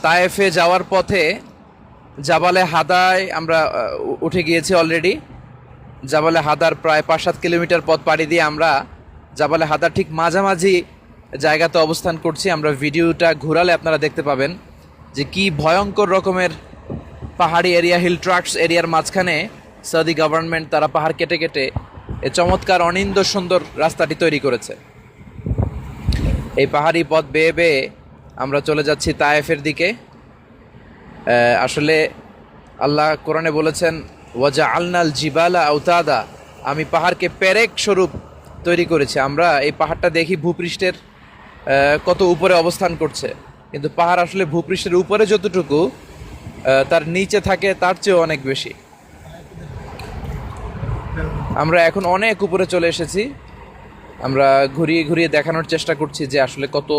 তায়েফে যাওয়ার পথে জাবালে হাদায় আমরা উঠে গিয়েছি অলরেডি। জাবালে হাদার প্রায় 5-7 কিলোমিটার পথ পাড়ি দিয়ে আমরা জাবালে হাদার ঠিক মাঝামাঝি জায়গাতে অবস্থান করছি। আমরা ভিডিওটা ঘোরালে আপনারা দেখতে পাবেন যে কি ভয়ঙ্কর রকমের পাহাড়ি এরিয়া, হিল ট্রাক্টস এরিয়ার মাঝখানে সৌদি গভর্নমেন্ট তারা পাহাড় কেটে কেটে এই চমৎকার অনিন্দ সুন্দর রাস্তাটি তৈরি করেছে। এই পাহাড়ি পথ বেয়ে বেয়ে আমরা চলে যাচ্ছি তায়েফের দিকে। আসলে আল্লাহ কোরআনে বলেছেন ওয়াজা আলনাল জিবালা আউতাদা, আমি পাহাড়কে পেরেক স্বরূপ তৈরি করেছি। আমরা এই পাহাড়টা দেখি ভূপৃষ্ঠের কত উপরে অবস্থান করছে, কিন্তু পাহাড় আসলে ভূপৃষ্ঠের উপরে যতটুকু তার নিচে থাকে তার চেয়েও অনেক বেশি। আমরা এখন অনেক উপরে চলে এসেছি। আমরা ঘুরিয়ে ঘুরিয়ে দেখানোর চেষ্টা করছি যে আসলে কত